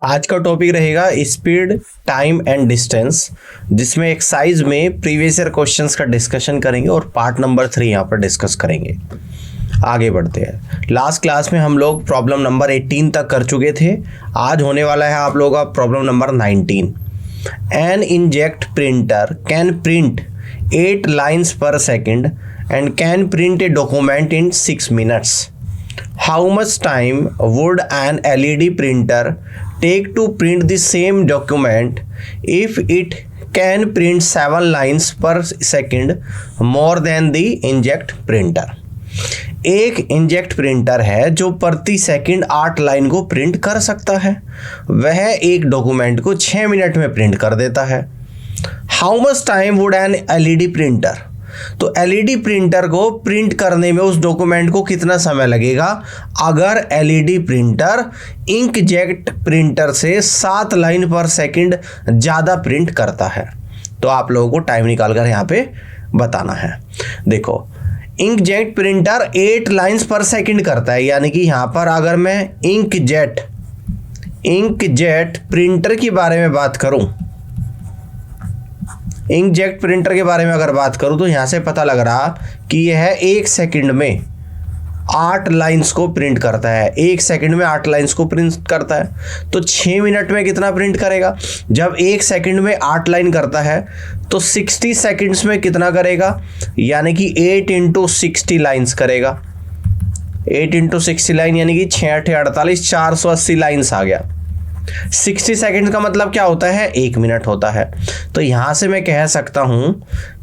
आज का टॉपिक रहेगा स्पीड, टाइम एंड डिस्टेंस, जिसमें एक्सरसाइज में प्रीवियस ईयर क्वेश्चंस का डिस्कशन करेंगे और पार्ट नंबर 3 यहाँ पर डिस्कस करेंगे। आगे बढ़ते हैं। लास्ट क्लास में हम लोग प्रॉब्लम नंबर 18 तक कर चुके थे। आज होने वाला है आप लोगों का problem number 19। An inkjet printer can print 8 lines per second and can print a document in 6 minutes. How much time would an LED printer take to print the same document if it can print 7 lines per second more than the inkjet printer? एक inject printer है जो प्रति second 8 line को print कर सकता है। वह एक डॉक्यूमेंट को 6 मिनट में प्रिंट कर देता है। How much time would an LED printer, तो एलईडी प्रिंटर को प्रिंट करने में उस डॉक्यूमेंट को कितना समय लगेगा अगर एलईडी प्रिंटर इंकजेट प्रिंटर से 7 लाइन पर सेकंड ज़्यादा प्रिंट करता है। तो आप लोगों को टाइम निकाल कर यहाँ पे बताना है। देखो, इंकजेट प्रिंटर 8 लाइन्स पर सेकंड करता है, यानी कि यहाँ पर अगर मैं इंकजेट प्रिंटर के बारे में बात करूँ, इंकजेट प्रिंटर के बारे में अगर बात करूं तो यहां से पता लग रहा कि यह 1 सेकंड में 8 लाइंस को प्रिंट करता है। 1 सेकंड में 8 लाइंस को प्रिंट करता है, तो 6 मिनट में कितना प्रिंट करेगा? जब 1 सेकंड में 8 लाइन करता है तो 60 सेकंड्स में कितना करेगा? यानी कि 8 × 60 लाइन्स करेगा। 8 × 60 लाइन यानी कि 6 × 8 = 48, 480 लाइन्स आ गया। 60 सेकंड का मतलब क्या होता है? 1 मिनट होता है। तो यहां से मैं कह सकता हूं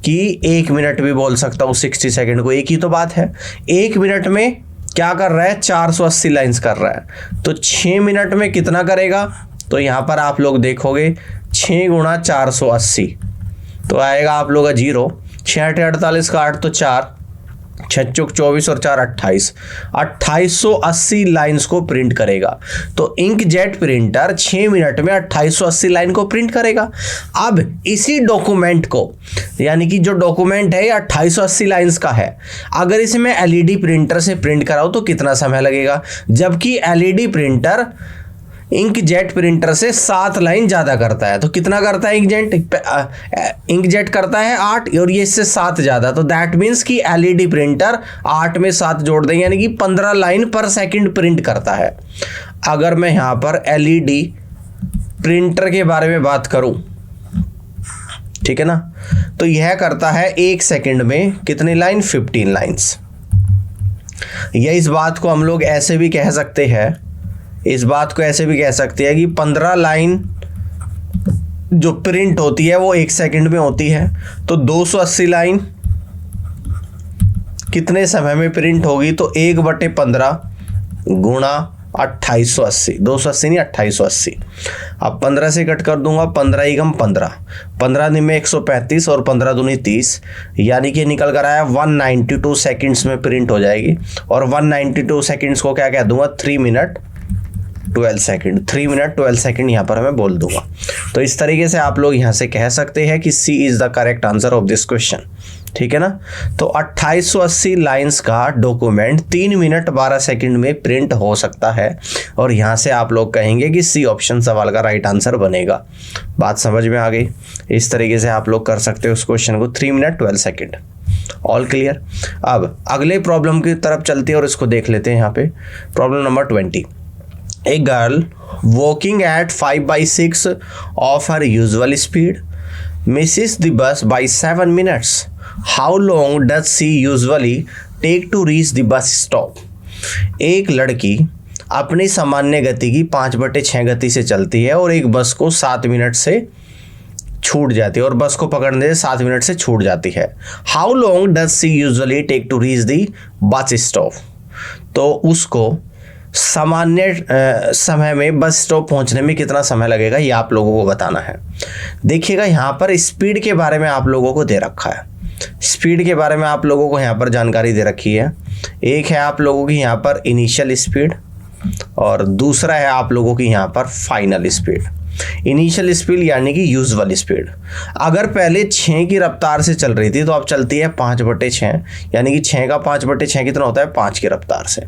कि 1 मिनट भी बोल सकता हूं 60 सेकंड को, एक ही तो बात है। 1 मिनट में क्या कर रहा है? 480 लाइन्स कर रहा है। तो 6 मिनट में कितना करेगा? तो यहां पर आप लोग देखोगे 6 × 480 तो आएगा आप लोग का 0। 6 × 8 = 48 का 8 तो 4, 6 × 24 और 4 = 28, 2880 लाइन्स को प्रिंट करेगा। तो इंकजेट प्रिंटर 6 मिनट में 2880 लाइन को प्रिंट करेगा। अब इसी डॉक्यूमेंट को, यानी कि जो डॉक्यूमेंट है ये 2880 लाइन्स का है, अगर इसे मैं एलईडी प्रिंटर से प्रिंट कराऊं तो कितना समय लगेगा? जबकि एलईडी प्रिंटर इंकजेट प्रिंटर से 7 लाइन ज़्यादा करता है। तो कितना करता है इंकजेट करता है 8 और ये इससे 7 ज़्यादा, तो दैट मीन्स कि एलईडी प्रिंटर 8 में 7 जोड़ देंगे, यानी कि 15 लाइन पर सेकंड प्रिंट करता है। अगर मैं यहाँ पर एलईडी प्रिंटर के बारे में बात करूँ, ठीक है ना, तो यह करता है 1 सेकंड में कितनी लाइन? 15 लाइन्स। या इस बात को हम लोग ऐसे भी कह सकते हैं, कि 15 लाइन जो प्रिंट होती है वो 1 सेकंड में होती है। तो 280 लाइन कितने समय में प्रिंट होगी? तो 1/15 गुणा 2880, 280 नहीं 2880। अब 15 से कट कर दूंगा, 15 × 15, 15 दिन में 135 और 15 दूनी 30, यानी कि निकल कर आया 192 सेकंड्स में प्रिंट हो जाएगी। और 192 सेकंड्स को क्या कह दूंगा? 3 मिनट 12 सेकंड, 3 मिनट 12 सेकंड यहाँ पर मैं बोल दूंगा। तो इस तरीके से आप लोग यहाँ से कह सकते हैं कि C is the correct answer of this question, ठीक है ना। तो 2880 लाइंस का डॉक्यूमेंट 3 मिनट 12 सेकंड में प्रिंट हो सकता है, और यहाँ से आप लोग कहेंगे कि सी ऑप्शन सवाल का राइट आंसर बनेगा। बात समझ में आ गई? इस तरीके से आप लोग कर सकते हो उस क्वेश्चन को, 3 मिनट 12 सेकेंड। All clear? अब अगले प्रॉब्लम की तरफ चलते हैं और इसको देख लेते हैं। यहाँ पे problem number 20। A girl walking at 5/6 of her usual speed misses the bus by 7 minutes. How long does she usually take to reach the bus stop? एक लड़की अपनी सामान्य गति की 5/6 गति से चलती है और एक बस को 7 मिनट से छूट जाती है, और बस को पकड़ने से 7 मिनट से छूट जाती है। How long does she usually take to reach the bus stop? तो उसको सामान्य समय में बस स्टॉप पहुंचने में कितना समय लगेगा, ये आप लोगों को बताना है। देखिएगा, यहाँ पर स्पीड के बारे में आप लोगों को दे रखा है। स्पीड के बारे में आप लोगों को यहाँ पर जानकारी दे रखी है। एक है आप लोगों की यहाँ पर इनिशियल स्पीड और दूसरा है आप लोगों की यहाँ पर फाइनल स्पीड। इनिशियल स्पीड यानी कि यूजुअल स्पीड। अगर पहले 6 की रफ्तार से चल रही थी तो अब चलती है 5/6, यानी कि 6 का 5/6 कितना होता है, 5 की रफ्तार से।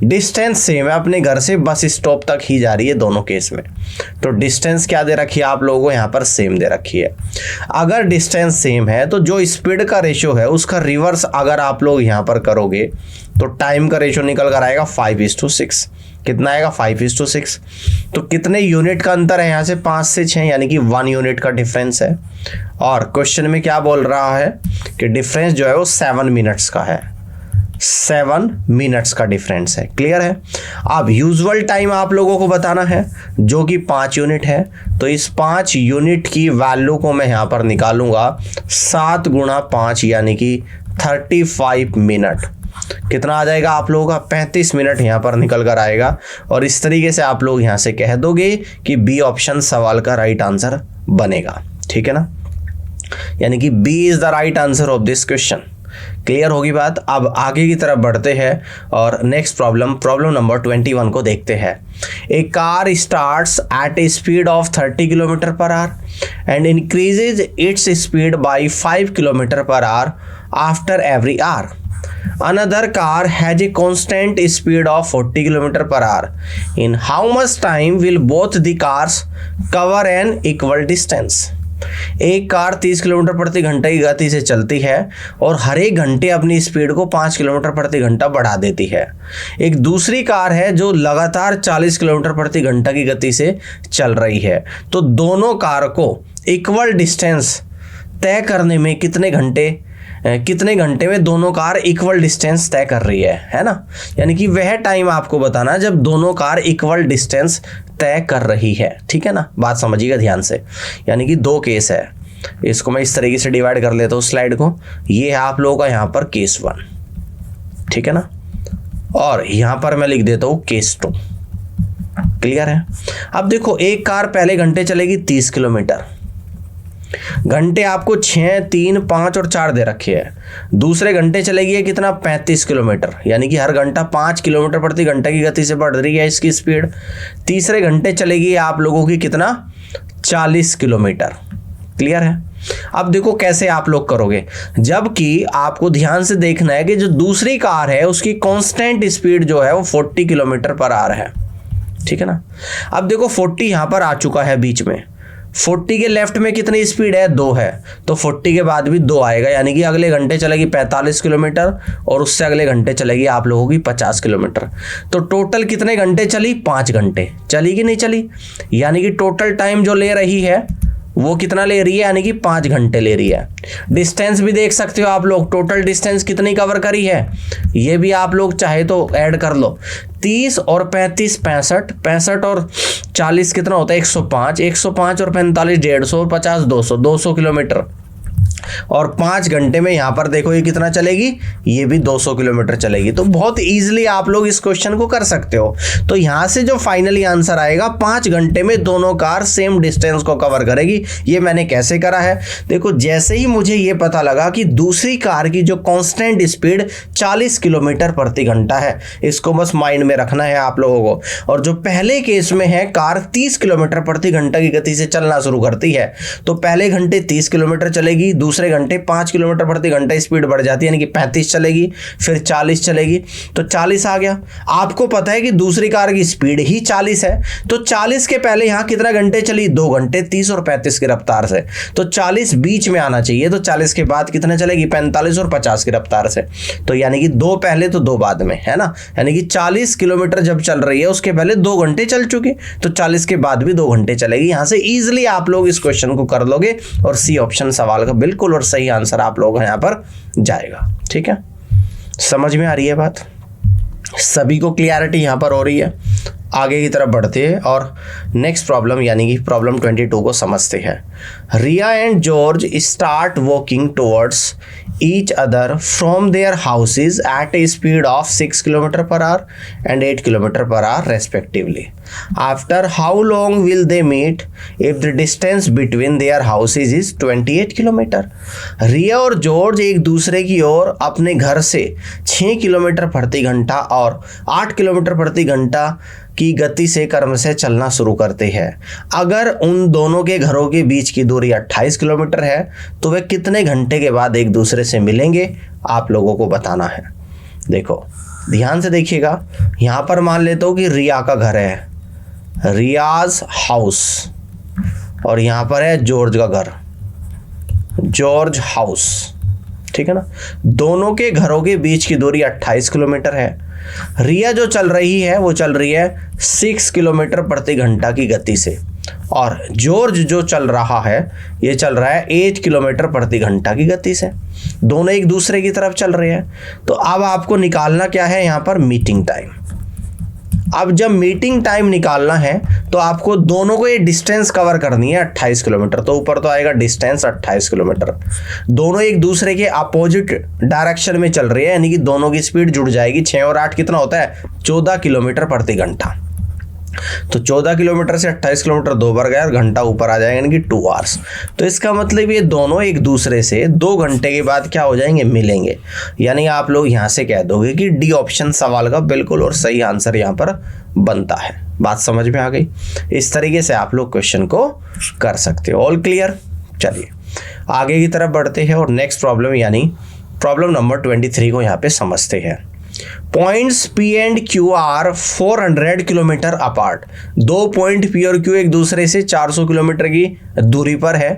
डिस्टेंस सेम है, अपने घर से बस स्टॉप तक ही जा रही है दोनों केस में। तो डिस्टेंस क्या दे रखी है आप लोगों को, यहाँ पर सेम दे रखी है। अगर डिस्टेंस सेम है तो जो स्पीड का रेशियो है उसका रिवर्स अगर आप लोग यहाँ पर करोगे तो टाइम का रेशियो निकल कर आएगा 5:6। कितना आएगा, 5:6। तो कितने यूनिट का अंतर है यहाँ से, 5 से 6, यानी कि 1 यूनिट का डिफरेंस है। और क्वेश्चन में क्या बोल रहा है कि डिफरेंस जो है वो 7 मिनट्स का है, 7 मिनट्स का डिफरेंस है। क्लियर है। अब यूजुअल टाइम आप लोगों को बताना है जो कि 5 यूनिट है। तो इस 5 यूनिट की वैल्यू को मैं यहाँ पर निकालूंगा 7 × 5 यानी कि 35 मिनट। कितना आ जाएगा आप लोगों का, 35 मिनट यहाँ पर निकल कर आएगा। और इस तरीके से आप लोग यहाँ से कह दोगे कि बी ऑप्शन सवाल का राइट आंसर बनेगा। ठीक है ना, यानी कि B is the right answer of this question. Clear होगी बात। अब आगे की तरफ बढ़ते हैं और नेक्स्ट प्रॉब्लम नंबर 21 को देखते हैं। A car starts at a speed of 30 kilometre per hour and increases its speed by 5 kilometre per hour after every hour. Another car has a constant speed of 40 km per hour. In how much time will both the cars cover an equal distance? एक car 30 kilometre प्रति घंटे की गति से चलती है और हर एक घंटे अपनी स्पीड को 5 किलोमीटर प्रति घंटा बढ़ा देती है। एक दूसरी कार है जो लगातार 40 किलोमीटर प्रति घंटा की गति से चल रही है। तो दोनों कार को इक्वल डिस्टेंस तय करने में कितने घंटे में दोनों कार इक्वल डिस्टेंस तय कर रही है ना। यानी कि वह टाइम आपको बताना जब दोनों कार इक्वल डिस्टेंस तय कर रही है। ठीक है ना, बात समझिएगा ध्यान से। यानी कि 2 केस है, इसको मैं इस तरीके से डिवाइड कर लेता हूँ स्लाइड को। ये है आप लोगों का यहाँ पर केस 1, ठीक है ना, और यहाँ पर मैं लिख देता हूँ केस 2। क्लियर है। अब देखो, एक कार पहले घंटे चलेगी 30 किलोमीटर, घंटे आपको 6, 3, 5 और 4 दे रखे हैं। दूसरे घंटे चलेगी कितना, 35 किलोमीटर, यानी कि हर घंटा 5 किलोमीटर प्रति घंटे की गति से बढ़ रही है इसकी स्पीड। तीसरे घंटे चलेगी आप लोगों की कितना, 40 किलोमीटर। क्लियर है। अब देखो कैसे आप लोग करोगे, जबकि आपको ध्यान से देखना है कि जो दूसरी कार है उसकी कांस्टेंट स्पीड जो है वो 40 किलोमीटर पर आवर है। ठीक है ना। अब देखो 40 यहां पर आ चुका है बीच में, 40 के लेफ्ट में कितनी स्पीड है, 2 है, तो 40 के बाद भी 2 आएगा, यानी कि अगले घंटे चलेगी 45 किलोमीटर और उससे अगले घंटे चलेगी आप लोगों की 50 किलोमीटर। तो टोटल कितने घंटे चली, 5 घंटे चली कि नहीं चली। यानी कि टोटल टाइम जो ले रही है वो कितना ले रही है, यानी कि 5 घंटे ले रही है। डिस्टेंस भी देख सकते हो आप लोग, टोटल डिस्टेंस कितनी कवर करी है, ये भी आप लोग चाहे तो ऐड कर लो। 30 और 35 65, 65 और 40 कितना होता है, 105, 105 और 45 150, 50 200, 200 किलोमीटर। और 5 घंटे में यहाँ पर देखो ये कितना चलेगी, ये भी 200 किलोमीटर चलेगी। तो बहुत इजीली आप लोग इस क्वेश्चन को कर सकते हो। तो यहाँ से जो फाइनली आंसर आएगा, 5 घंटे में दोनों कार सेम डिस्टेंस को कवर करेगी। ये मैंने कैसे करा है, देखो जैसे ही मुझे ये पता लगा कि दूसरी कार की जो कांस्टेंट स्पीड 40 किलोमीटर प्रति घंटा है, इसको बस माइंड में रखना है आप लोगों को। और जो पहले केस में है, कार 30 किलोमीटर प्रति घंटा की गति से चलना शुरू करती है, तो पहले घंटे 30 किलोमीटर चलेगी, दूसरे घंटे 5 किलोमीटर प्रति घंटा स्पीड बढ़ जाती है, यानी कि 35 चलेगी, फिर 40 चलेगी, तो 40 आ गया। आपको पता है कि दूसरी कार की स्पीड ही 40 है, तो 40 के पहले यहां कितना घंटे चली, 2 घंटे 30 और 35 की रफ्तार से, तो 40 बीच में आना चाहिए। तो 40 के बाद कितना चलेगी, 45 और 50 की रफ्तार से। तो यानी कि 2 पहले तो 2 बाद में, है ना। यानी कि 40 किलोमीटर जब चल रही है उसके पहले 2 घंटे चल चुके, तो 40 के बाद भी 2 घंटे चलेगी। यहां से इजिली आप लोग इस क्वेश्चन को कर लोगे और सी ऑप्शन सवाल का बिल्कुल और सही आंसर आप लोगों का यहां पर जाएगा। ठीक है, समझ में आ रही है बात, सभी को क्लियरिटी यहां पर हो रही है। आगे की तरफ बढ़ते हैं और नेक्स्ट प्रॉब्लम यानी कि प्रॉब्लम 22 को समझते हैं। Riya and George start walking towards each other from their houses at a speed of 6 km per hour and 8 km per hour respectively. After how long will they meet if the distance between their houses is 28 km? रिया और George एक दूसरे की ओर अपने घर से 6 kilometre प्रति घंटा और 8 किलोमीटर प्रति घंटा की गति से क्रमशः चलना शुरू करते हैं। अगर उन दोनों के घरों के बीच की दूरी 28 किलोमीटर है तो वे कितने घंटे के बाद एक दूसरे से मिलेंगे, आप लोगों को बताना है। देखो ध्यान से देखिएगा, यहाँ पर मान लेता हूँ कि रिया का घर है, रियाज हाउस, और यहाँ पर है जॉर्ज का घर, जॉर्ज हाउस, ठीक है ना। दोनों के घरों के बीच की दूरी 28 किलोमीटर है। रिया जो चल रही है वो चल रही है 6 किलोमीटर प्रति घंटा की गति से, और जॉर्ज जो चल रहा है ये चल रहा है 8 किलोमीटर प्रति घंटा की गति से। दोनों एक दूसरे की तरफ चल रहे हैं। तो अब आपको निकालना क्या है यहाँ पर, मीटिंग टाइम। अब जब मीटिंग टाइम निकालना है तो आपको दोनों को ये डिस्टेंस कवर करनी है 28 किलोमीटर। तो ऊपर तो आएगा डिस्टेंस 28 किलोमीटर। दोनों एक दूसरे के अपोजिट डायरेक्शन में चल रही है, यानी कि दोनों की स्पीड जुड़ जाएगी। 6 और 8 कितना होता है, 14 किलोमीटर प्रति घंटा। तो 14 किलोमीटर से 28 किलोमीटर 2 बार गया और घंटा ऊपर आ जाएगा, यानी कि 2 आवर्स। तो इसका मतलब ये दोनों एक दूसरे से 2 घंटे के बाद क्या हो जाएंगे, मिलेंगे। यानी आप लोग यहाँ से कह दोगे कि डी ऑप्शन सवाल का बिल्कुल और सही आंसर यहाँ पर बनता है। बात समझ में आ गई। इस तरीके से आप लोग क्वेश्चन को कर सकते हो। All clear. चलिए आगे की तरफ बढ़ते हैं और नेक्स्ट प्रॉब्लम यानी प्रॉब्लम नंबर 23 को यहाँ पे समझते हैं। Points P and Q are 400 kilometre apart. 2 point P और Q एक दूसरे से 400 किलोमीटर की दूरी पर है।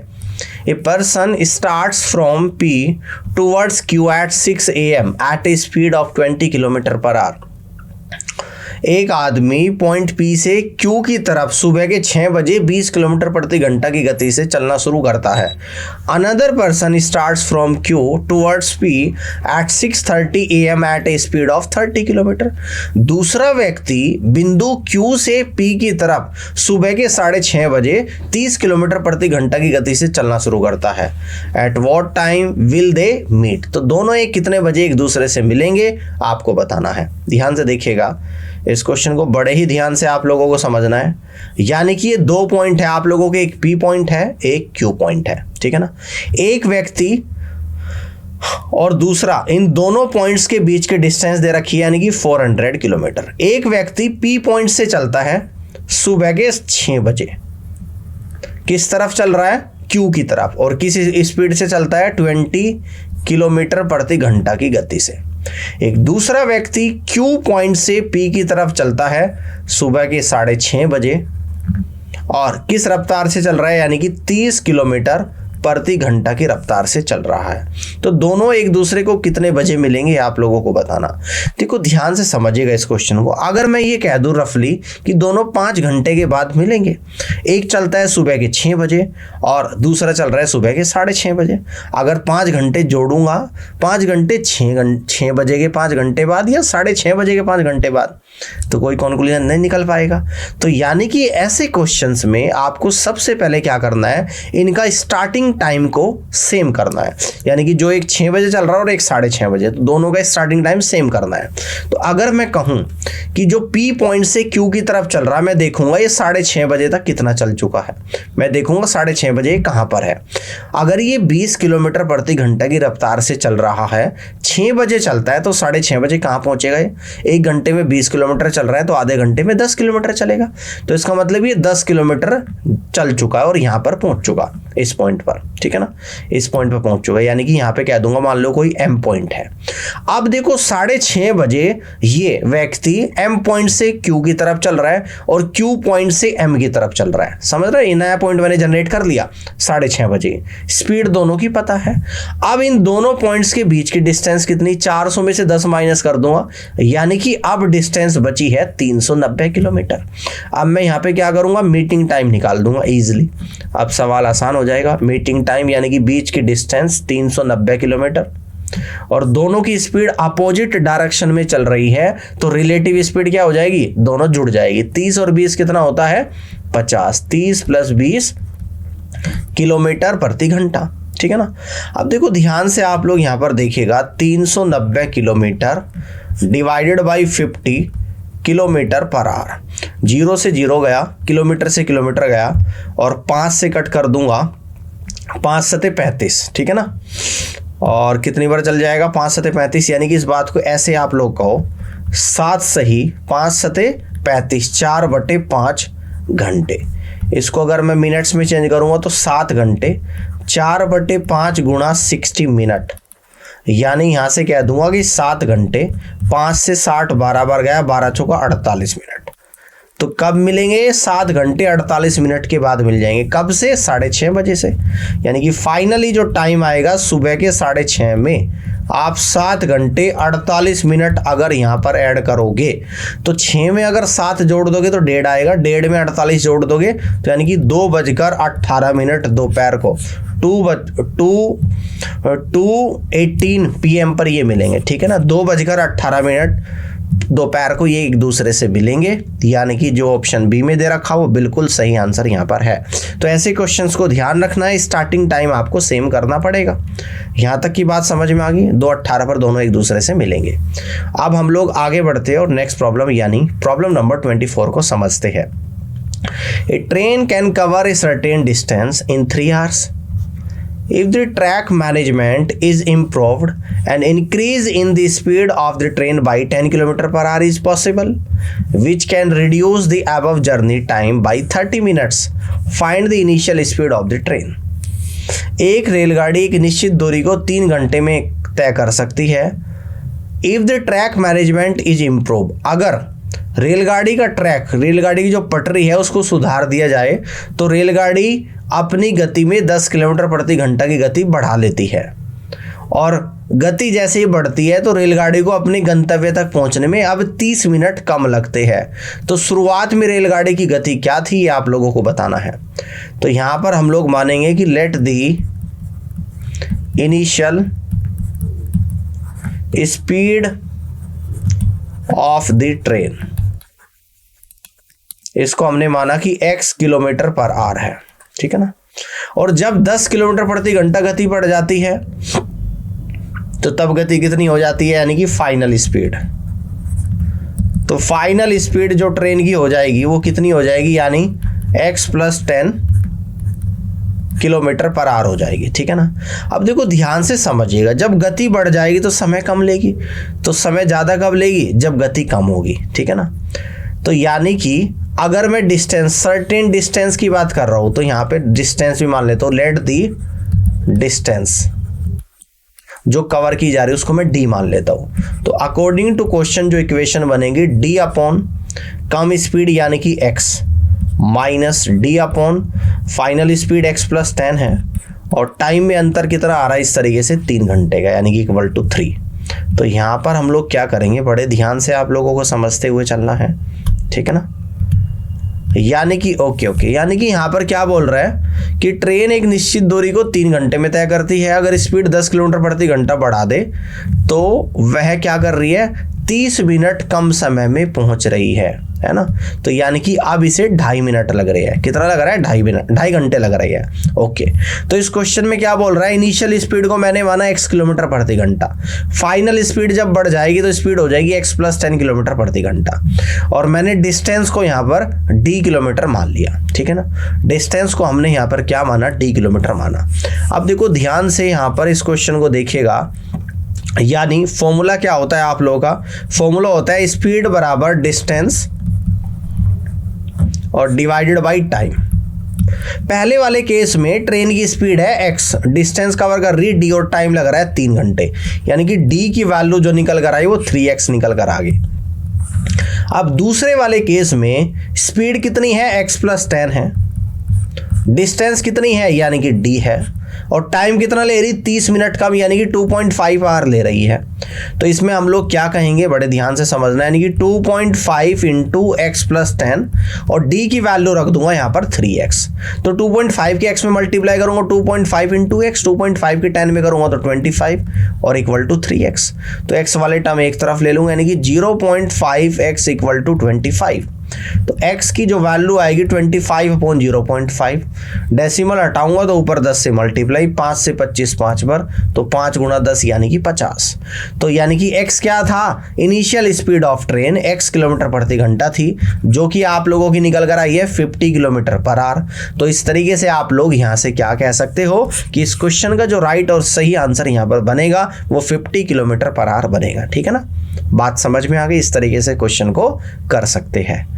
A person starts from P towards Q at 6 AM at a speed of 20 kilometre per hour. एक आदमी पॉइंट P से Q की तरफ सुबह के 6 बजे 20 किलोमीटर प्रति घंटा की गति से चलना शुरू करता है। Another person starts from Q towards P at 6:30 AM at a speed of 30 kilometre. दूसरा व्यक्ति बिंदु Q से P की तरफ सुबह के 6:30 बजे 30 किलोमीटर प्रति घंटा की गति से चलना शुरू करता है। At what time will they meet. तो दोनों एक कितने बजे एक दूसरे से मिलेंगे, आपको बताना है। ध्यान से देखिएगा, इस क्वेश्चन को बड़े ही ध्यान से आप लोगों को समझना है। यानी कि ये 2 पॉइंट है आप लोगों के, एक P पॉइंट है, एक Q पॉइंट है, ठीक है ना। एक व्यक्ति और दूसरा, इन दोनों पॉइंट्स के बीच के डिस्टेंस दे रखी है, यानी कि 400 किलोमीटर। एक व्यक्ति P पॉइंट से चलता है सुबह के 6 बजे, किस तरफ चल रहा है, Q की तरफ, और किस स्पीड से चलता है, 20 किलोमीटर प्रति घंटा की गति से। एक दूसरा व्यक्ति Q पॉइंट से P की तरफ चलता है सुबह के 6:30 बजे, और किस रफ्तार से चल रहा है, यानी कि 30 किलोमीटर प्रति घंटा की रफ्तार से चल रहा है। तो दोनों एक दूसरे को कितने बजे मिलेंगे, आप लोगों को बताना। देखो ध्यान से समझिएगा इस क्वेश्चन को। अगर मैं ये कह दूं रफली कि दोनों 5 घंटे के बाद मिलेंगे, एक चलता है सुबह के 6 बजे और दूसरा चल रहा है सुबह के 6:30 बजे। अगर 5 घंटे जोड़ूंगा, 5 घंटे 6 बजे के 5 घंटे बाद या 6:30 बजे के 5 घंटे बाद, तो कोई कंक्लूजन नहीं निकल पाएगा। तो यानी कि ऐसे क्वेश्चंस में आपको सबसे पहले क्या करना है, इनका स्टार्टिंग टाइम को सेम करना है। यानी कि जो एक 6 बजे चल रहा है और एक 6:30 बजे, तो दोनों का स्टार्टिंग टाइम सेम करना है। तो अगर मैं कहूं कि जो P पॉइंट से Q की तरफ चल रहा है, मैं देखूंगा ये 6:30 बजे तक कितना चल चुका है, मैं देखूंगा 6:30 बजे कहां पर है। अगर ये 20 किलोमीटर प्रति घंटा की रफ्तार से चल रहा है, 6 बजे चलता है, तो 6:30 बजे कहां पहुंचेगा ये, 1 घंटे में 20 किलोमीटर चल रहा है, तो आधे घंटे में 10 किलोमीटर चलेगा। तो इसका मतलब ये 10 किलोमीटर चल चुका है और यहां पर पहुंच चुका इस पॉइंट पर, ठीक है ना, इस पॉइंट पर पहुंच चुका है। यानी कि यहां पे कह दूंगा, मान लो कोई M पॉइंट है। अब देखो 6:30 बजे ये व्यक्ति M पॉइंट से Q की तरफ चल रहा है और Q पॉइंट से M की तरफ चल रहा है, समझ रहे हैं। नया पॉइंट मैंने जनरेट कर लिया 6:30 बजे, स्पीड दोनों की पता है। अब इन दोनों पॉइंट्स के बीच की डिस्टेंस कितनी, 400 में से 10 माइनस कर दूंगा, यानी कि अब डिस्टेंस बची है 390 किलोमीटर। अब मैं यहाँ पे क्या करूंगा, मीटिंग टाइम निकाल दूंगा इजीली। अब सवाल आसान हो जाएगा। मीटिंग टाइम यानी कि बीच की डिस्टेंस 390 किलोमीटर और दोनों की स्पीड अपोजिट डायरेक्शन में चल रही है, तो रिलेटिव स्पीड क्या हो जाएगी, दोनों जुड़ जाएगी। 30 और 20 कितना होता है, 50। 30 + 20 किलोमीटर प्रति घंटा, ठीक है ना। अब देखो ध्यान से आप लोग यहां पर देखिएगा, 390 kilometre divided by 50 kilometre per our. 0 से 0 गया, किलोमीटर से किलोमीटर गया, और 5 से कट कर दूंगा, 5 सते 35, ठीक है ना। और कितनी बार चल जाएगा, 5 सते 35, यानी कि इस बात को ऐसे आप लोग कहो, 7 सही 5 सते 35, 4/5 घंटे। इसको अगर मैं मिनट्स में चेंज करूँगा तो 7 घंटे, 4/5 गुणा 60 मिनट, यानी यहाँ से कह दूंगा कि 7 घंटे, 5 से 60 12 बार गया, 12 चौका 48 मिनट। तो कब मिलेंगे? 7 घंटे 48 मिनट के बाद मिल जाएंगे। कब से? 6:30 बजे से। यानी कि फाइनली जो टाइम आएगा सुबह के 6:30 में, आप 7 घंटे 48 मिनट अगर यहाँ पर ऐड करोगे तो 6 में अगर 7 जोड़ दोगे तो 1:30 आएगा, 1:30 में 48 जोड़ दोगे तो यानी कि 2:18 दोपहर को 2:18 PM पर ये मिलेंगे। ठीक है ना, 2:18 दोपहर को ये एक दूसरे से मिलेंगे, यानी कि जो ऑप्शन बी में दे रखा वो बिल्कुल सही आंसर यहाँ पर है। तो ऐसे क्वेश्चंस को ध्यान रखना है, स्टार्टिंग टाइम आपको सेम करना पड़ेगा। यहाँ तक की बात समझ में आ गई? 2:18 पर दोनों एक दूसरे से मिलेंगे। अब हम लोग आगे बढ़ते हैं और नेक्स्ट प्रॉब्लम यानी प्रॉब्लम नंबर 24 को समझते हैं। A train can cover a certain distance in 3 hours if the track management is improved, an increase in the speed of the train by 10 km/h is possible, which can reduce the above journey time by 30 minutes. Find the initial speed of the train. एक रेलगाड़ी एक निश्चित दूरी को 3 घंटे में तय कर सकती है। If the track management is improved, अगर रेलगाड़ी का ट्रैक, रेलगाड़ी की जो पटरी है उसको सुधार दिया जाए तो रेलगाड़ी अपनी गति में 10 किलोमीटर प्रति घंटा की गति बढ़ा लेती है, और गति जैसे ही बढ़ती है तो रेलगाड़ी को अपने गंतव्य तक पहुंचने में अब 30 मिनट कम लगते हैं। तो शुरुआत में रेलगाड़ी की गति क्या थी ये आप लोगों को बताना है। तो यहाँ पर हम लोग मानेंगे कि let the initial speed of the train, इसको हमने माना कि x km/h है। ठीक है ना, और जब 10 किलोमीटर प्रति घंटा गति बढ़ जाती है तो तब गति कितनी हो जाती है, यानी कि फाइनल स्पीड। तो फाइनल स्पीड जो ट्रेन की हो जाएगी वो कितनी हो जाएगी, यानी x + 10 km/h हो जाएगी। ठीक है ना, अब देखो ध्यान से समझिएगा, जब गति बढ़ जाएगी तो समय कम लेगी, तो समय ज़्यादा कब लेगी, जब गति कम होगी। ठीक है ना, तो यानी कि अगर मैं डिस्टेंस, सर्टेन डिस्टेंस की बात कर रहा हूं तो यहाँ पे डिस्टेंस भी मान लेता हूँ, लेट दी डिस्टेंस जो कवर की जा रही है उसको मैं d मान लेता हूं। तो अकॉर्डिंग टू क्वेश्चन जो इक्वेशन बनेगी d अपॉन कम स्पीड यानी कि x minus d upon final speed x + 10 है, और टाइम में अंतर कितना आ रहा है इस तरीके से 3 घंटे का, यानी कि = 3। तो यहाँ पर हम लोग क्या करेंगे, बड़े ध्यान से आप लोगों को समझते हुए चलना है। ठीक है ना, यानी कि ओके, यानी कि यहाँ पर क्या बोल रहा है कि ट्रेन एक निश्चित दूरी को 3 घंटे में तय करती है। अगर स्पीड 10 किलोमीटर प्रति घंटा बढ़ा दे तो वह क्या कर रही है, 30 मिनट कम समय में पहुंच रही है ना। तो यानी कि अब इसे 2.5 मिनट लग रहे हैं। कितना लग रहा है, 2.5 घंटे लग रही है। ओके, तो इस क्वेश्चन में क्या बोल रहा है, इनिशियल स्पीड को मैंने माना x किलोमीटर प्रति घंटा, फाइनल स्पीड जब बढ़ जाएगी तो स्पीड हो जाएगी x + 10 किलोमीटर प्रति घंटा, और मैंने डिस्टेंस को यहाँ पर d किलोमीटर मान लिया। ठीक है ना, डिस्टेंस को हमने यहाँ पर क्या माना, d किलोमीटर माना। अब देखो ध्यान से यहाँ पर इस क्वेश्चन को देखिएगा, यानी फॉर्मूला क्या होता है आप लोगों का, फॉर्मूला होता है स्पीड बराबर डिस्टेंस और डिवाइडेड बाय टाइम। पहले वाले केस में ट्रेन की स्पीड है x, डिस्टेंस कवर कर रही है d और टाइम लग रहा है 3 घंटे, यानी कि d की वैल्यू जो निकल कर आई वो 3x निकल कर आ गई। अब दूसरे वाले केस में स्पीड कितनी है, x + 10 है, डिस्टेंस कितनी है यानी कि d है, और टाइम कितना ले रही, 30 मिनट कम यानी कि 2.5 आवर ले रही है। तो इसमें हम लोग क्या कहेंगे, बड़े ध्यान से समझना है, यानी कि 2.5 × x + 10 और d की वैल्यू रख दूंगा यहाँ पर 3x। तो 2.5 के x में मल्टीप्लाई करूंगा 2.5 × x, 2.5 के 10 में करूंगा तो 25 और = 3x। तो x वाले टर्म एक तरफ ले लूंगा, यानी कि 0.5x = 25। तो x की जो वैल्यू आएगी 25/0.5, डेसिमल हटाऊंगा तो ऊपर 10 से मल्टीप्लाई, 5 से 25 5 बार, तो 5 × 10 यानी कि 50। तो यानी कि x क्या था, initial speed of train x kilometre प्रति घंटा थी, जो कि आप लोगों की निकल कर आई है 50 km/h। तो इस तरीके से आप लोग यहाँ से क्या कह सकते हो कि इस क्वेश्चन का जो राइट और सही आंसर यहाँ पर बनेगा वो 50 km/h बनेगा। ठीक है ना, बात समझ में आ गई, इस तरीके से क्वेश्चन को कर सकते हैं।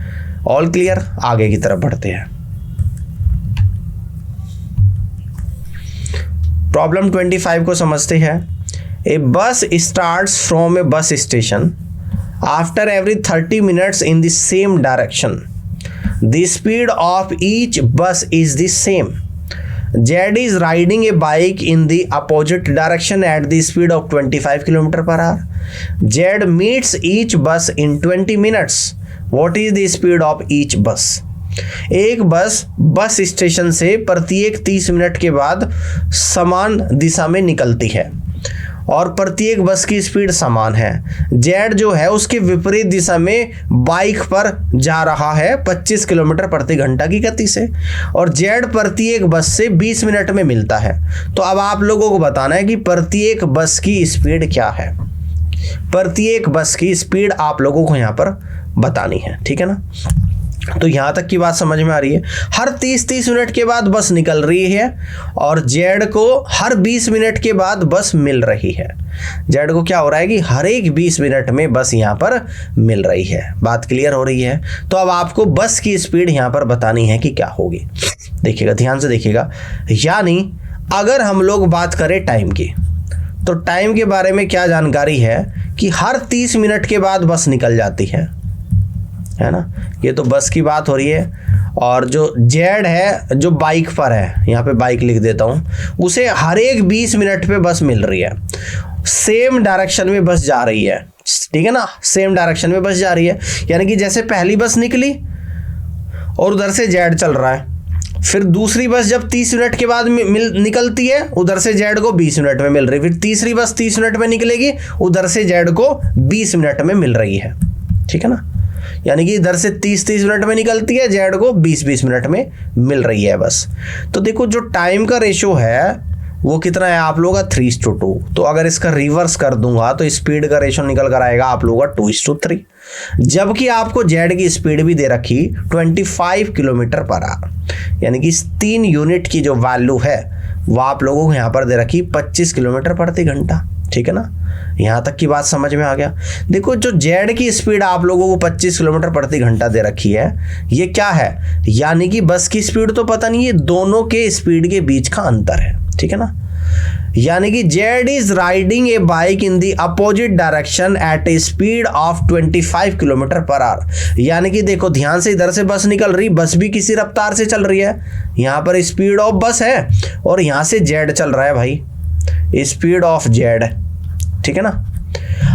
ऑल क्लियर, आगे की तरफ बढ़ते हैं। प्रॉब्लम 25 को समझते हैं। ए बस starts from a bus station after every 30 minutes in the same direction. The speed of each bus is the same. Z is riding a bike in the opposite direction at the speed of 25 km per hour. Z meets each bus in 20 minutes. What is the speed of each bus? एक bus station से प्रत्येक 30 minute के बाद समान दिशा में निकलती है और प्रत्येक बस की स्पीड समान है। जेड जो है उसके विपरीत दिशा में बाइक पर जा रहा है 25 किलोमीटर प्रति घंटा की गति से और जेड प्रत्येक बस से 20 मिनट में मिलता है। तो अब आप लोगों को बताना है कि प्रत्येक बस की स्पीड क्या है। प्रत्येक बस की स्पीड आप लोगों को यहाँ पर बतानी है, ठीक है ना। तो यहाँ तक की बात समझ में आ रही है। हर 30 मिनट के बाद बस निकल रही है और जेड को हर 20 मिनट के बाद बस मिल रही है। जेड को क्या हो रहा है कि हर एक 20 मिनट में बस यहाँ पर मिल रही है। बात क्लियर हो रही है। तो अब आपको बस की स्पीड यहाँ पर बतानी है कि क्या होगी। देखिएगा, ध्यान से देखिएगा। यानी अगर हम लोग बात करें टाइम की, तो टाइम के बारे में क्या जानकारी है कि हर 30 मिनट के बाद बस निकल जाती है ना। ये तो बस की बात हो रही है। और जो जेड है जो बाइक पर है, यहाँ पे बाइक लिख देता हूँ, उसे हर एक 20 मिनट पे बस मिल रही है। सेम डायरेक्शन में बस जा रही है, ठीक है ना। सेम डायरेक्शन में बस जा रही है, यानी कि जैसे पहली बस निकली और उधर से जेड चल रहा है, फिर दूसरी बस जब 30 मिनट के बाद निकलती है, उधर से जेड को 20 मिनट में मिल रही है। फिर तीसरी बस 30 मिनट में निकलेगी, उधर से जेड को 20 मिनट में मिल रही है, ठीक है ना। यानी कि इधर से 30 मिनट में निकलती है, जेड को 20 मिनट में मिल रही है बस। तो देखो जो टाइम का रेशो है वो कितना है आप लोगों का 3:2। तो अगर इसका रिवर्स कर दूंगा तो स्पीड का रेशो निकल कर आएगा आप लोगों का 2:3। जबकि आपको जेड की स्पीड भी दे रखी 25 किलोमीटर पर आवर, यानी कि 3 यूनिट की जो वैल्यू है वो आप लोगों को यहाँ पर दे रखी 25 किलोमीटर प्रति घंटा, ठीक है ना। यहाँ तक की बात समझ में आ गया। देखो जो जेड की स्पीड आप लोगों को 25 किलोमीटर प्रति घंटा दे रखी है, ये क्या है, यानी कि बस की स्पीड तो पता नहीं, ये दोनों के स्पीड के बीच का अंतर है, ठीक है ना। यानी कि Z is riding A bike in the opposite direction at a speed of 25 kilometre per our. यानी कि देखो ध्यान से, इधर से बस निकल रही, बस भी किसी रफ्तार से चल रही है, यहाँ पर स्पीड ऑफ बस है और यहाँ से जेड चल रहा है भाई, स्पीड ऑफ जेड, ठीक है ना।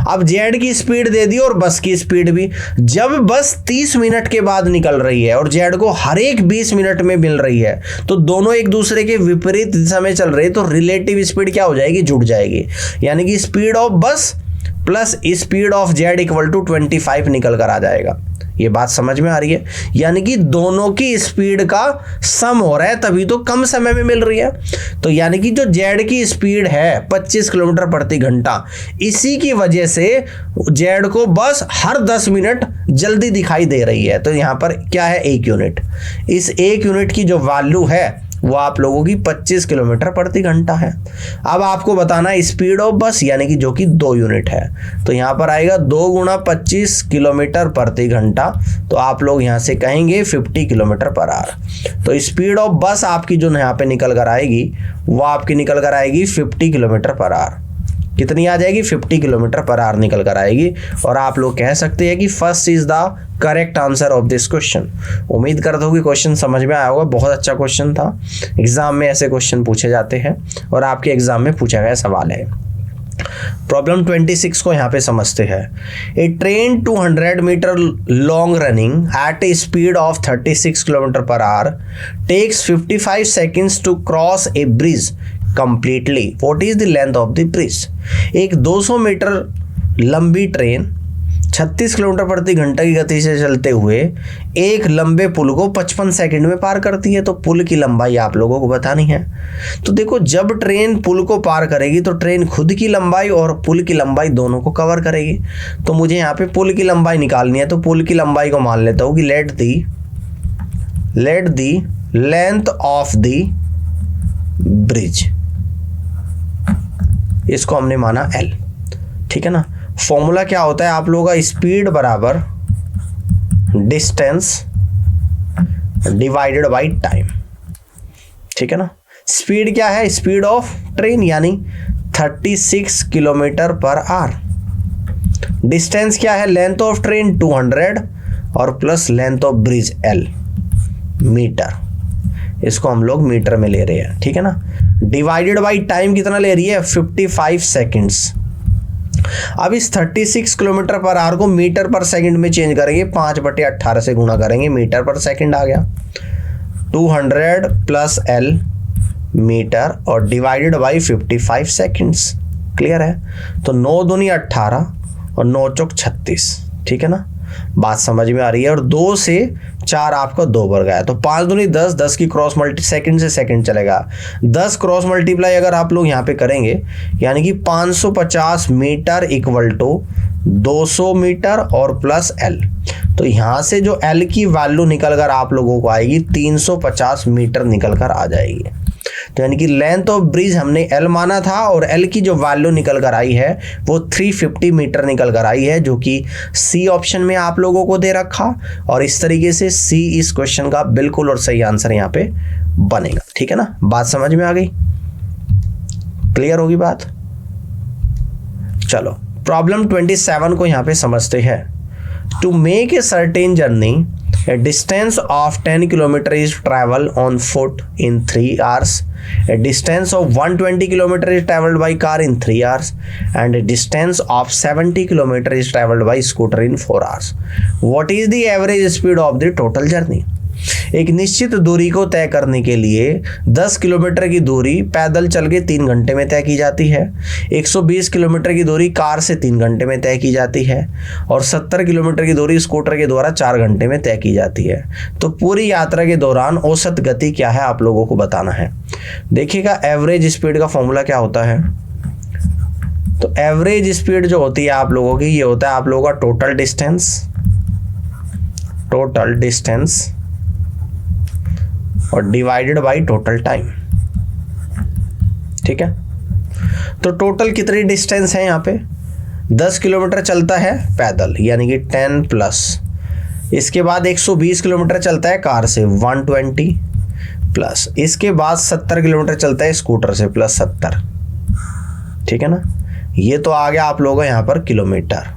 अब जेड की स्पीड दे दी और बस की स्पीड भी। जब बस 30 मिनट के बाद निकल रही है और जेड को हर एक 20 मिनट में मिल रही है, तो दोनों एक दूसरे के विपरीत दिशा में चल रहे, तो रिलेटिव स्पीड क्या हो जाएगी, जुड़ जाएगी। यानी कि speed of bus plus speed of z equal to 25 निकल कर आ जाएगा। ये बात समझ में आ रही है। यानी कि दोनों की स्पीड का सम हो रहा है, तभी तो कम समय में मिल रही है। तो यानी कि जो जेड की स्पीड है 25 किलोमीटर प्रति घंटा, इसी की वजह से जेड को बस हर 10 मिनट जल्दी दिखाई दे रही है। तो यहाँ पर क्या है, 1 यूनिट। इस 1 यूनिट की जो वैल्यू है वो आप लोगों की 25 किलोमीटर प्रति घंटा है। अब आपको बताना है स्पीड ऑफ बस, यानी कि जो कि 2 यूनिट है। तो यहाँ पर आएगा 2 गुणा 25 किलोमीटर प्रति घंटा, तो आप लोग यहाँ से कहेंगे 50 किलोमीटर पर आवर। तो स्पीड ऑफ बस आपकी जो यहाँ पे निकल कर आएगी वो आपकी निकल कर आएगी 50 किलोमीटर पर आवर। कितनी आ जाएगी, 50 किलोमीटर पर आवर निकल कर आएगी। और आप लोग कह सकते हैं कि first is the correct answer of this question. उम्मीद करता हूँ कि क्वेश्चन समझ में आया होगा। बहुत अच्छा क्वेश्चन था, एग्जाम में ऐसे क्वेश्चन पूछे जाते हैं और आपके एग्जाम में पूछा गया सवाल है। प्रॉब्लम 26 को यहाँ पे समझते हैं। A train 200 metre long running at a speed of 36 kilometre per hour takes 55 seconds to cross a bridge completely. What is the length of the bridge. एक 200 मीटर लंबी ट्रेन 36 किलोमीटर प्रति घंटा की गति से चलते हुए एक लंबे पुल को 55 सेकंड में पार करती है। तो पुल की लंबाई आप लोगों को बतानी है। तो देखो जब ट्रेन पुल को पार करेगी तो ट्रेन खुद की लंबाई और पुल की लंबाई दोनों को कवर करेगी। तो मुझे यहाँ पे पुल की लंबाई निकालनी है। तो पुल की लंबाई को मान लेता हूँ कि let the length of the bridge, इसको हमने माना L, ठीक है ना। फॉर्मूला क्या होता है आप लोगों का, स्पीड बराबर डिस्टेंस डिवाइडेड बाई टाइम, ठीक है ना। स्पीड क्या है, स्पीड ऑफ ट्रेन यानी 36 किलोमीटर पर आवर। डिस्टेंस क्या है, लेंथ ऑफ ट्रेन 200 और plus length of bridge L, metre, इसको हम लोग मीटर में ले रहे हैं, ठीक है ना। डिवाइडेड बाई टाइम कितना ले रही है, 55 सेकेंड्स। अब इस 36 किलोमीटर पर आवर को मीटर पर सेकंड में चेंज करेंगे, 5/18 से गुणा करेंगे, मीटर पर सेकंड आ गया। 200 प्लस L मीटर और डिवाइडेड बाई 55 सेकेंड्स, क्लियर है। तो 9 दूनी 18 और 9 चौक 36, ठीक है ना, बात समझ में आ रही है। और 2 से 4 आपका 2 बढ़ गया, तो 5 दूनी 10, 10 की क्रॉस मल्टी सेकंड से सेकंड चलेगा, 10 क्रॉस मल्टीप्लाई अगर आप लोग यहाँ पे करेंगे यानी कि 550 मीटर इक्वल टू 200 मीटर और प्लस L। तो यहाँ से जो L की वैल्यू निकल कर आप लोगों को आएगी 350 मीटर निकल कर आ जाएगी। तो यानी कि लेंथ ऑफ ब्रिज हमने L माना था और L की जो वैल्यू निकल कर आई है वो 350 मीटर निकल कर आई है, जो कि C ऑप्शन में आप लोगों को दे रखा। और इस तरीके से C इस क्वेश्चन का बिल्कुल और सही आंसर यहाँ पे बनेगा, ठीक है ना। बात समझ में आ गई, क्लियर होगी बात। चलो प्रॉब्लम 27 को यहाँ पे समझते हैं। To make a certain journey a distance of 10 kilometer is traveled on foot in 3 hours, a distance of 120 kilometer is traveled by car in 3 hours, and a distance of 70 kilometer is traveled by scooter in 4 hours. What is the average speed of the total journey? एक निश्चित दूरी को तय करने के लिए 10 kilometre की दूरी पैदल चल के 3 घंटे में तय की जाती है, 120 किलोमीटर की दूरी कार से 3 घंटे में तय की जाती है और 70 किलोमीटर की दूरी स्कूटर के द्वारा 4 घंटे में तय की जाती है। तो पूरी यात्रा के दौरान औसत गति क्या है आप लोगों को बताना है। देखिएगा एवरेज स्पीड का फॉर्मूला क्या होता है। तो एवरेज स्पीड जो होती है आप लोगों की, ये होता है आप लोगों का टोटल डिस्टेंस और डिवाइडेड बाय टोटल टाइम, ठीक है। तो टोटल कितनी डिस्टेंस है यहाँ पे, 10 किलोमीटर चलता है पैदल यानी कि 10 प्लस, इसके बाद 120 किलोमीटर चलता है कार से 120 प्लस, इसके बाद 70 किलोमीटर चलता है स्कूटर से प्लस 70, ठीक है ना। ये तो आ गया आप लोगों यहाँ पर किलोमीटर।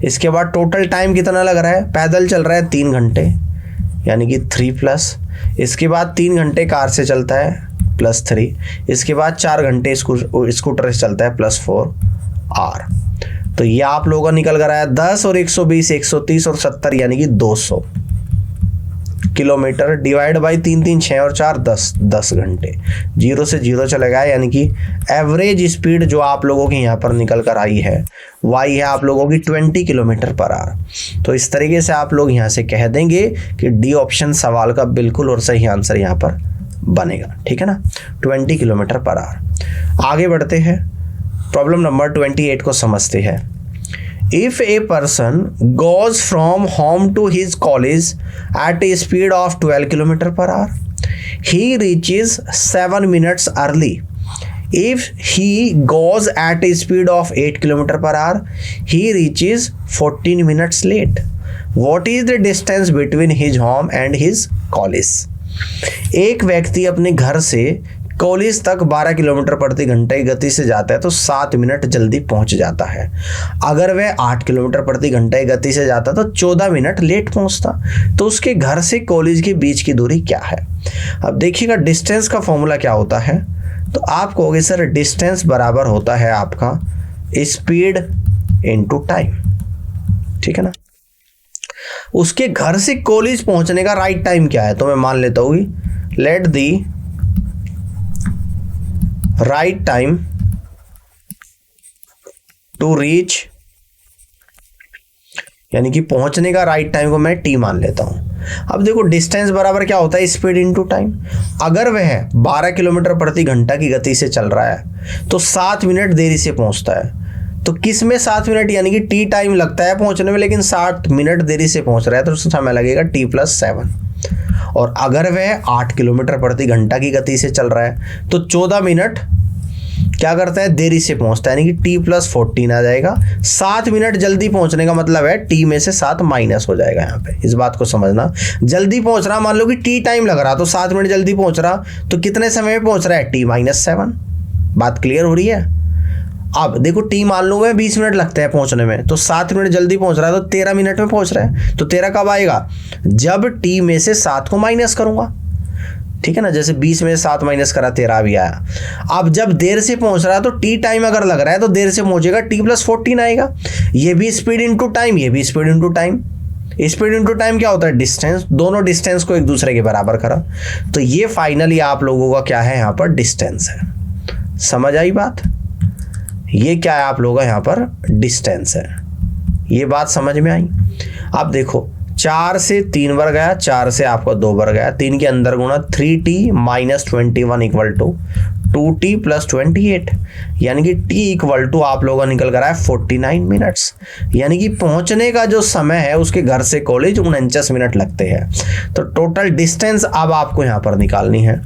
इसके बाद टोटल टाइम कितना लग रहा है, पैदल चल रहा है 3 घंटे यानी कि 3 प्लस, इसके बाद 3 घंटे कार से चलता है प्लस 3, इसके बाद 4 घंटे स्कूटर से चलता है प्लस 4 आर। तो ये आप लोगों का निकल कर आया 10 और 120 130 और 70 यानी कि 200 किलोमीटर डिवाइड बाई 3 3 6 और 4 10 घंटे, 0 से 0 चलेगा यानी कि एवरेज स्पीड जो आप लोगों की यहाँ पर निकल कर आई है वाई है आप लोगों की 20 किलोमीटर पर आवर। तो इस तरीके से आप लोग यहाँ से कह देंगे कि डी ऑप्शन सवाल का बिल्कुल और सही आंसर यहाँ पर बनेगा, ठीक है ना, 20 किलोमीटर पर आवर। आगे बढ़ते हैं, प्रॉब्लम नंबर 28 को समझते हैं। If a person goes from home to his college at a speed of 12 km per hour, he reaches 7 minutes early. If he goes at a speed of 8 km per hour, he reaches 14 minutes late. What is the distance between his home and his college? एक व्यक्ति अपने घर से college तक 12 kilometre प्रति घंटे की गति से जाता है तो 7 मिनट जल्दी पहुंच जाता है। अगर वह 8 किलोमीटर प्रति घंटे की गति से जाता तो 14 मिनट लेट पहुंचता। तो उसके घर से कॉलेज के बीच की दूरी क्या है। अब देखिएगा डिस्टेंस का फॉर्मूला क्या होता है। तो आप कहोगे सर डिस्टेंस बराबर होता है आपका स्पीड इनटू टाइम, ठीक है ना। उसके घर से कॉलेज पहुंचने का राइट टाइम क्या है, तो मैं मान लेता हूँ let the right time to reach, यानी कि पहुंचने का राइट टाइम को मैं टी मान लेता हूं। अब देखो डिस्टेंस बराबर क्या होता है स्पीड इनटू टाइम। अगर वह 12 किलोमीटर प्रति घंटा की गति से चल रहा है तो 7 मिनट देरी से पहुंचता है। तो किस में 7 मिनट यानी कि टी टाइम लगता है पहुंचने में, लेकिन 7 मिनट देरी से पहुंच रहा है तो समय लगेगा टी प्लस 7। और अगर वह 8 किलोमीटर प्रति घंटा की गति से चल रहा है तो 14 मिनट क्या करता है, देरी से पहुंचता है, यानी कि t+14 आ जाएगा। 7 मिनट जल्दी पहुंचने का मतलब है t में से 7 माइनस हो जाएगा। यहाँ पे इस बात को समझना, जल्दी पहुंच रहा, मान लो कि t टाइम लग रहा तो 7 मिनट जल्दी पहुंच रहा, तो कितने समय में पहुंच रहा है, t-7। बात क्लियर हो रही है। अब देखो t मान लो है 20 मिनट लगते हैं पहुंचने में, तो 7 मिनट जल्दी पहुंच रहा है तो 13 मिनट में पहुंच रहा है। तो 13 कब आएगा, जब t में से 7 को माइनस करूंगा, ठीक है ना। जैसे 20 में से 7 माइनस करा 13 भी आया। अब जब देर से पहुंच रहा है तो t टाइम अगर लग रहा है तो देर से पहुंचेगा, t+14 आएगा। ये भी स्पीड इनटू टाइम, ये भी speed into time. Speed into time क्या होता है, डिस्टेंस। दोनों डिस्टेंस को एक दूसरे के बराबर करा, तो ये फाइनली आप लोगों का क्या है, यहाँ पर डिस्टेंस है। समझ आई बात, ये क्या है आप लोगों का यहाँ पर डिस्टेंस है। ये बात समझ में आई। अब देखो 4 से 3 बार गया, 4 से आपका 2 बार गया, 3 के अंदर गुणा 3t - 21 इक्वल टू 2t + 28, यानी कि t इक्वल टू आप लोगों का निकल कर आया 49 मिनट्स। यानी कि पहुंचने का जो समय है उसके घर से कॉलेज 49 मिनट लगते हैं। तो टोटल डिस्टेंस अब आपको यहाँ पर निकालनी है,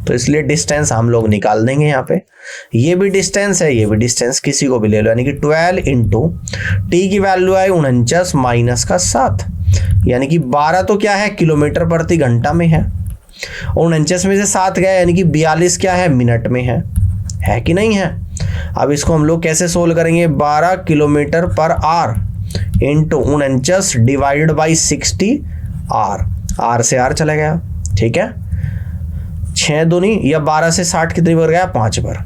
तो इसलिए डिस्टेंस हम लोग निकाल देंगे यहाँ पे। ये भी डिस्टेंस है, ये भी डिस्टेंस, किसी को भी ले लो, यानी कि 12 इंटू टी की वैल्यू है 49 माइनस का 7, यानी कि 12 तो क्या है, किलोमीटर प्रति घंटा में है। 49 में से 7 गया, यानी कि 42 क्या है, मिनट में है कि नहीं है। अब इसको हम लोग कैसे सोल्व करेंगे, 12 kilometre per hour into 49 divided by 60 R से आर चला गया, ठीक है। 6 दूनी या 12 से 60 कितनी बार गया, 5 बार,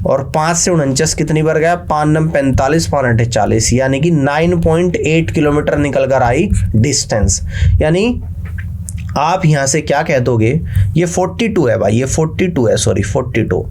और 5 से 49 कितनी बार गया, 5 9 45, 5 8 40, यानी कि 9.8 किलोमीटर निकल कर आई डिस्टेंस। यानी आप यहाँ से क्या कह दोगे, ये 42 है भाई, ये 42 है, सॉरी 42।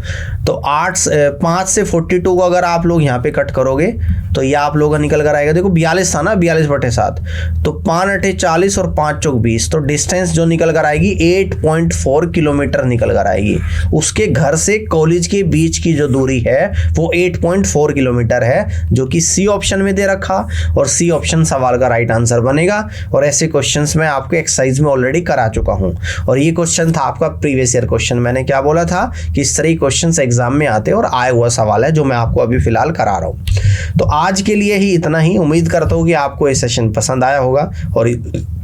तो 5 से 42 को अगर आप लोग यहाँ पे कट करोगे तो ये आप लोगों का निकल कर आएगा, देखो 42 था ना, 42/7, तो 5 8 40 और 5 चौक 20, तो डिस्टेंस जो निकल कर आएगी 8.4 किलोमीटर निकल कर आएगी। उसके घर से कॉलेज के बीच की जो दूरी है वो 8.4 किलोमीटर है, जो कि सी ऑप्शन में दे रखा, और सी ऑप्शन सवाल का राइट आंसर बनेगा। और ऐसे क्वेश्चंस में आपको एक्सरसाइज में ऑलरेडी करा चुका हूं, और ये क्वेश्चन था आपका प्रीवियस ईयर क्वेश्चन। मैंने क्या बोला था कि इस तरह क्वेश्चंस एग्जाम में आते और आया हुआ सवाल है जो मैं आपको अभी फिलहाल करा रहा हूं। तो आज के लिए ही इतना ही। उम्मीद करता हूं कि आपको ये सेशन पसंद आया होगा, और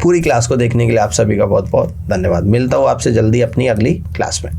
पूरी क्लास को देखने के लिए आप सभी का बहुत बहुत धन्यवाद। मिलता हूं आपसे जल्दी अपनी अगली क्लास में।